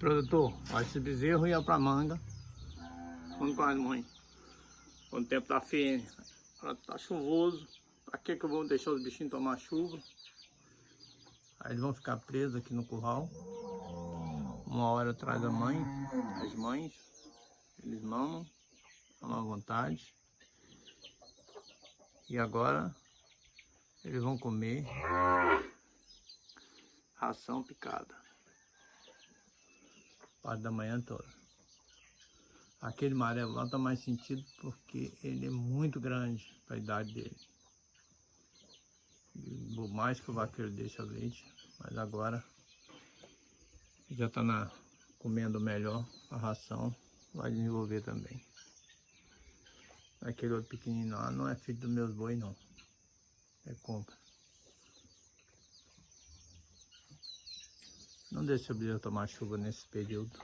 Produtor, ó, esse bezerro ia pra manga. Vamos com as mães. Quando o tempo tá feio, tá chuvoso. Pra que eu vou deixar os bichinhos tomar chuva? Aí eles vão ficar presos aqui no curral. Uma hora atrás da mãe, as mães, eles mamam à vontade. E agora eles vão comer ração picada. Parte da manhã toda. Aquele maré lá tá mais sentido porque ele é muito grande para a idade dele. E por mais que o vaqueiro deixa leite, mas agora já está comendo melhor a ração, vai desenvolver também. Aquele outro pequenininho lá não é filho dos meus bois não, é compra. Não deixa o bezerro tomar chuva nesse período.